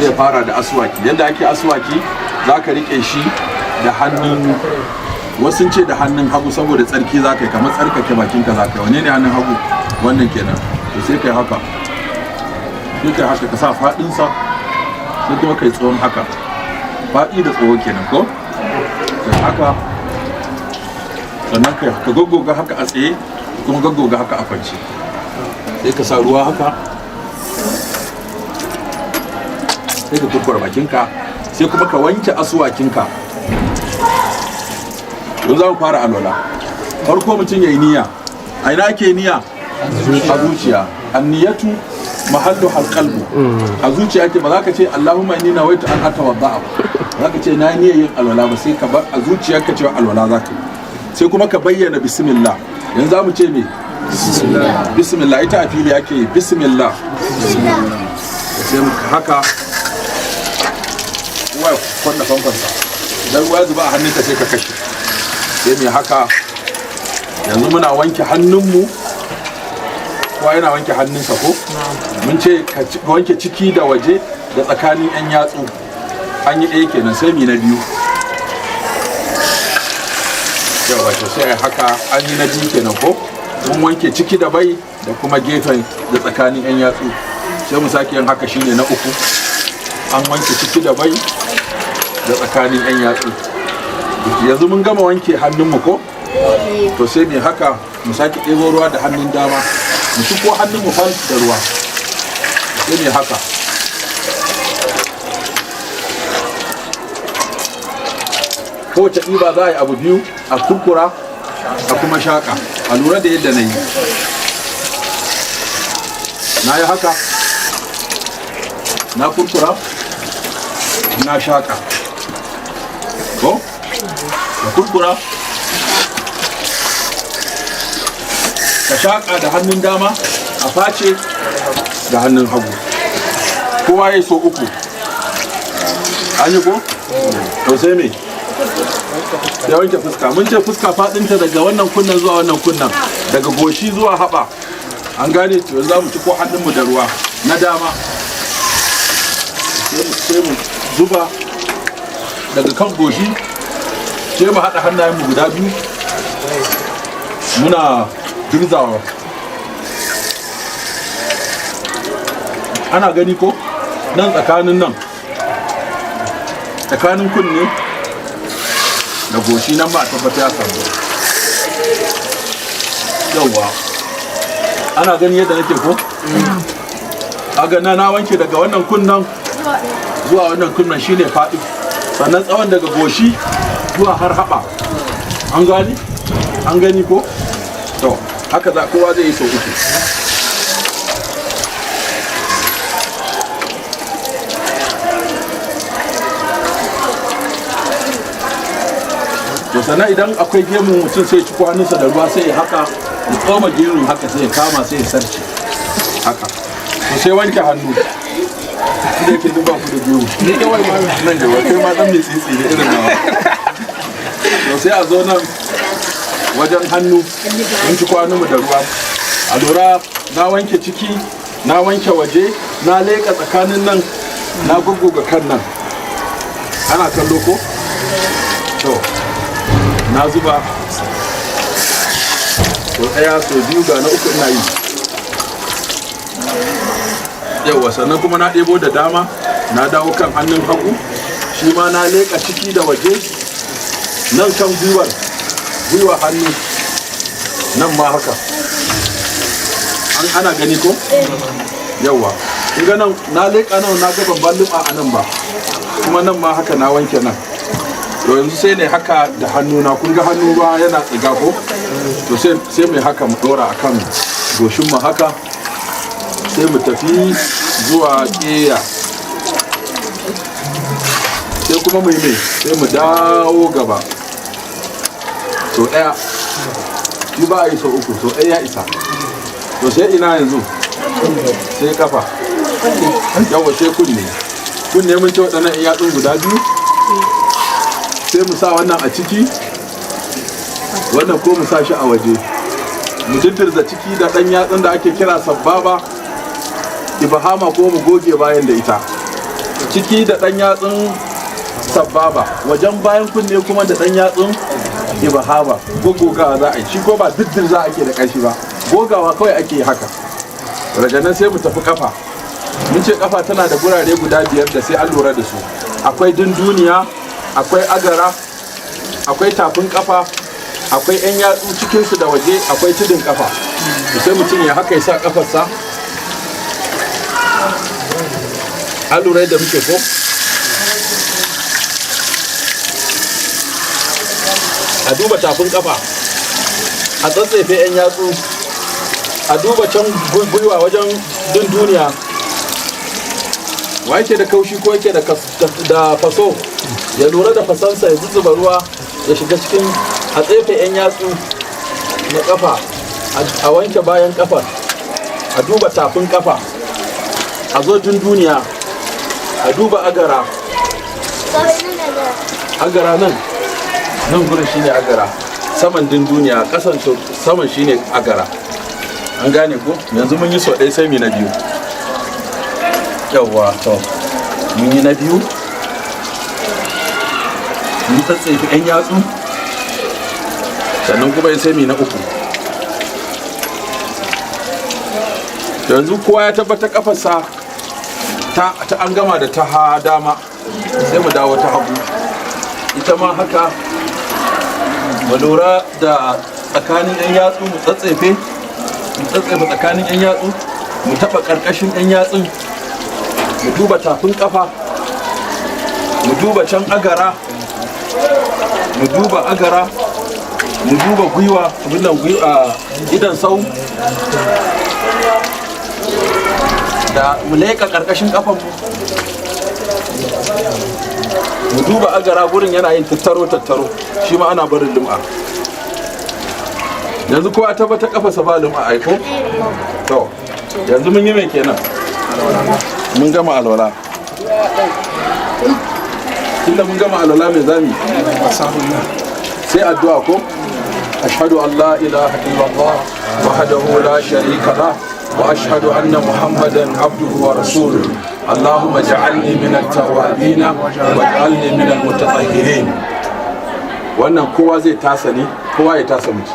zai fara da aswaki. Yadda ake aswaki za ka riƙe shi da hannun, wasu ce da hannun hagu saboda tsarki za ka yi, kamar tsarkake bakinka za ka yi. Wane ne hannun hagu? Wannan kenan. To sai ka yi haka, sai ka yi haka, ka sa faɗinsa, sai kuma ka yi tsawon haka, faɗi da tsawo kenan ko? Sai haka, sannan ka gaggoga haka a tsaye, kuma gaggoga haka a kwance. Sai ka sa ruwa haka, sai ka kurkura bakinka, sai kuma ka wanke asuwakinka. Don za mu fara alwala. Farko mutum ya yi niyya. A ina ake niyya? A zuciya. Anniyatu mahallu halqalbu. A zuciya ake, ba za ka ce Allahumma inni nawaitu an atawadda ba. Za ka ce na niyyar yin alwala ba, sai ka bar a zuciyarka cewa alwala za ka yi. Sai kuma ka bayyana bismillah. Yanzu za mu ce me? Bismillah. Ita a fili ake yi bismillah. Sai haka ruwa ya kwanna famfansa. Idan ruwa ya zuba a hannunka sai ka kashe. Sai mai haka. Yanzu muna wanke hannunmu. Kowa yana wanke hannunsa ko? Mun ce ka wanke ciki da waje da tsakanin 'yan yatsu. An yi ɗaya kenan, sai mi na biyu. Yawa to sai haka an yi na biyu kenan ko? Mun wanke ciki da bai da kuma gefen da tsakanin 'yan yatsu. Sai mu sake yin haka shine na uku. An wanke ciki da bai da tsakanin 'yan yatsu. Yanzu mun gama wanke hannunmu ko? To sai mai haka mu sake ɗebo ruwa da hannun dama, mu ci ko hannunmu fal da ruwa. Sai mai haka. Kowace ɗiba za a yi abu biyu, a kurkura a kuma shaƙa. A lura da yadda na yi. Na yi haka, na kurkura, na shaƙa. Ko? Da kurkura, ka shaƙa da hannun dama, a face da hannun hagu. Kowa ya yi so uku. An yi ko? To sai me? Ya wanke fuska. Mun ce fuska faɗinta daga wannan kunnan zuwa wannan kunnan, daga goshi zuwa haɓa. An gane to yanzu za mu ci ko hannunmu da ruwa na dama. Sai mu zuba daga kan goshi, sai mu haɗa hannayenmu guda biyu. Muna girzawa. Ana gani ko? Nan tsakanin kunne da goshi nan ba a tabbata ya samu. Yawwa. Ana gani yadda nake ko? Aga na wanke daga wannan kunnan zuwa wannan kunnan shine faɗi. Sannan tsawon daga goshi zuwa har haɓa. An gani? An gani ko? To, haka za kowa zai yi sau uku. To sannan idan akwai gemu mutum sai ci hannunsa da ruwa sai ya haka, ya tsoma gemun haka sai ya kama sai ya sarce. Haka. To sai wanke hannu. Sai yake duba ku da gemu. Ni kawai ma nan da kai ma dan mai tsitsi da irin nawa. To sai a zo nan wajen hannu mun ci hannunmu da ruwa. A lura na wanke ciki, na wanke waje, na leƙa tsakanin nan, na gugguga kan nan. Ana kallo ko? To. Na zuba so ɗaya so biyu ga na uku ina yi. Yawa sannan kuma na ɗebo da dama, na dawo kan hannun hagu, shi ma na leƙa ciki da waje, nan kan gwiwa hannu, nan ma haka. Ana gani ko? Yawa kun ga nan na leƙa nan, na ga ban luɓa a nan ba, kuma nan ma haka na wanke nan. To yanzu sai ne haka da hannuna, kun ga hannu ruwa yana tsiga ko? To sai mai haka mu dora akan goshin mu haka, sai mu tafi zuwa ƙeya, sai kuma mu yi sai mu dawo gaba. So ɗaya, shi ba a yi so uku, so ɗaya ya isa. To sai ina yanzu? Sai kafa. Yawa sai kunne mun ci waɗannan yatsun guda biyu. Sai mu sa wannan a ciki, wannan ko mu sa shi a waje. Mu diddirza ciki da ɗan yatsun da ake kira sababa, ibahama ko mu goge bayan da ita. ciki da ɗan yatsun sababa, wajen bayan kunne kuma da ɗan yatsun ibahaba. Gogawa za a yi, shi ko ba diddir za a ke da ƙashi ba, gogawa kawai ake yi haka. Daga nan sai mu tafi kafa. Mun ce kafa tana da gurare guda 5 da sai an lura da su. Akwai dunduniya, akwai agara, akwai tafin kafa, akwai 'yan yatsu cikinsu da waje, akwai tudun kafa. Sai mutum ya haka ya sa kafarsa. An lura da muke ko? A duba tafin kafa, a tsatsefe 'yan yatsu, a duba can gwiwa wajen dunduniya. Wa yake da kaushi ko yake da faso, ya lura da fasansa, ya zuzuba ruwa ya shiga cikin, a tsefe 'yan yatsu na kafa, a wanke bayan kafar, a duba tafin kafa, a zo dunduniya, a duba agara. Agara nan gurin shine agara, saman dunduniya, kasan saman shine agara. An gane ko? Yanzu mun yi so ɗaya sai mu na biyu. Yawwa, to mun yi na biyu. Mun tsatsefi 'yan yatsu, sannan kuma sai mu na uku. Yanzu kowa ya tabbata kafarsa ta an gama da ta dama, sai mu dawo ta hagu. Ita ma haka, mu lura da tsakanin 'yan yatsu, mu tsatsefe tsakanin 'yan yatsu, mu taɓa ƙarƙashin 'yan yatsun, mu duba tafin ƙafa, mu duba can agara, mu duba gwiwa, idan sau, da mu leƙa ƙarƙashin ƙafanmu, mu duba agara gurin yana yin tattaro shi ma ana barin lum'a. Yanzu kowa tabbata kafasa ba lum'a aiko? To yanzu mun yi mai kenan, mun gama alwala. Tunda mun gama alwala mai zami sai addu'a ko? Ashhadu an la ilaha illallah wahdahu la sharika lah wa ashhadu anna muhammadan abduhu wa rasuluhu. Allahumma ja'alni min at-tawwabin waj'alni min al-mutatahhirin. Wannan kowa zai tasa ne, kowa ya tasa miki.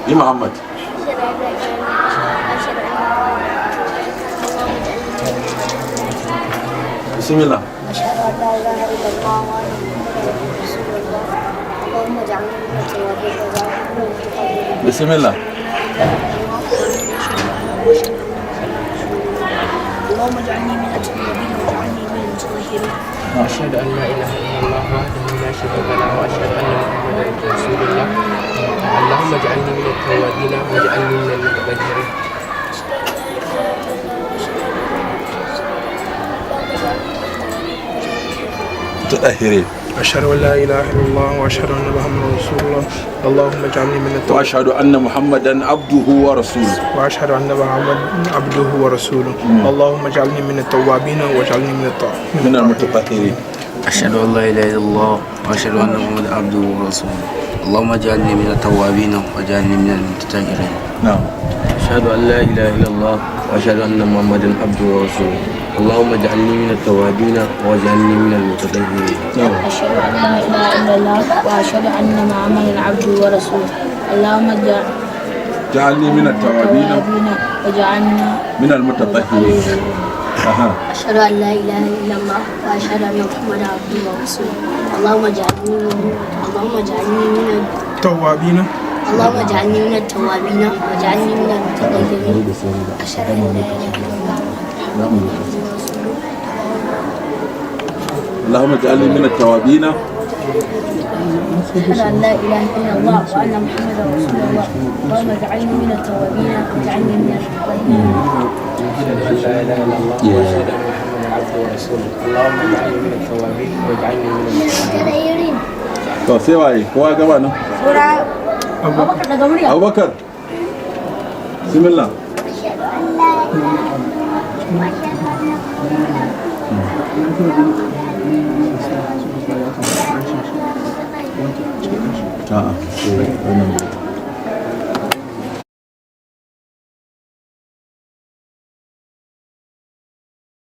Ni Muhammad. Bismillah. Bismillah. اللهم اجعلني من التوابين واجعلني من المتطهرين. أشهد أن لا إله إلا الله وحده لا شريك له وأشهد أن محمدا رسول الله. اللهم اجعلني من التوابين واجعلني من المتطهرين. متطهرين. أشهد أن لا إله إلا الله وأشهد أن محمدا رسول الله. اللهم اجعلني من التوابين وأشهد أن محمدا عبده ورسوله. وأشهد أن محمدا عبده ورسوله. اللهم اجعلني من التوابين واجعلني من المتطهرين. أشهد أن لا إله إلا الله وأشهد أن محمدا عبده ورسوله. اللهم اجعلني من التوابين واجعلني من المتطهرين. نعم. أشهد أن لا إله إلا الله وأشهد أن محمدا عبده ورسوله. اللهم اجعلني من التوابين واجعلني من المتطهرين. أشهد أن لا إله إلا الله وأشهد أن محمدا عبده ورسوله. اللهم اجعلني من التوابين واجعلنا من المتطهرين. أشهد أن لا إله إلا الله وأشهد أن محمدا عبده ورسوله. اللهم اجعلني من التوابين. اللهم اجعلني من التوابين واجعلني من المتطهرين. أشهد أن لا إله إلا الله. اللهم اجعلني من التوابين. أشهد أن لا إله إلا الله وأن محمدا رسول الله. اللهم اجعلني من التوابين واجعلني من المتطهرين. أشهد أن لا إله إلا الله وأشهد أن محمدا عبده ورسوله. اللهم اجعلني من التوابين واجعلني من المتطهرين. To sai waye kowa gaba nan? Abubakar daga murya. Abubakar. Bismillah. A'a.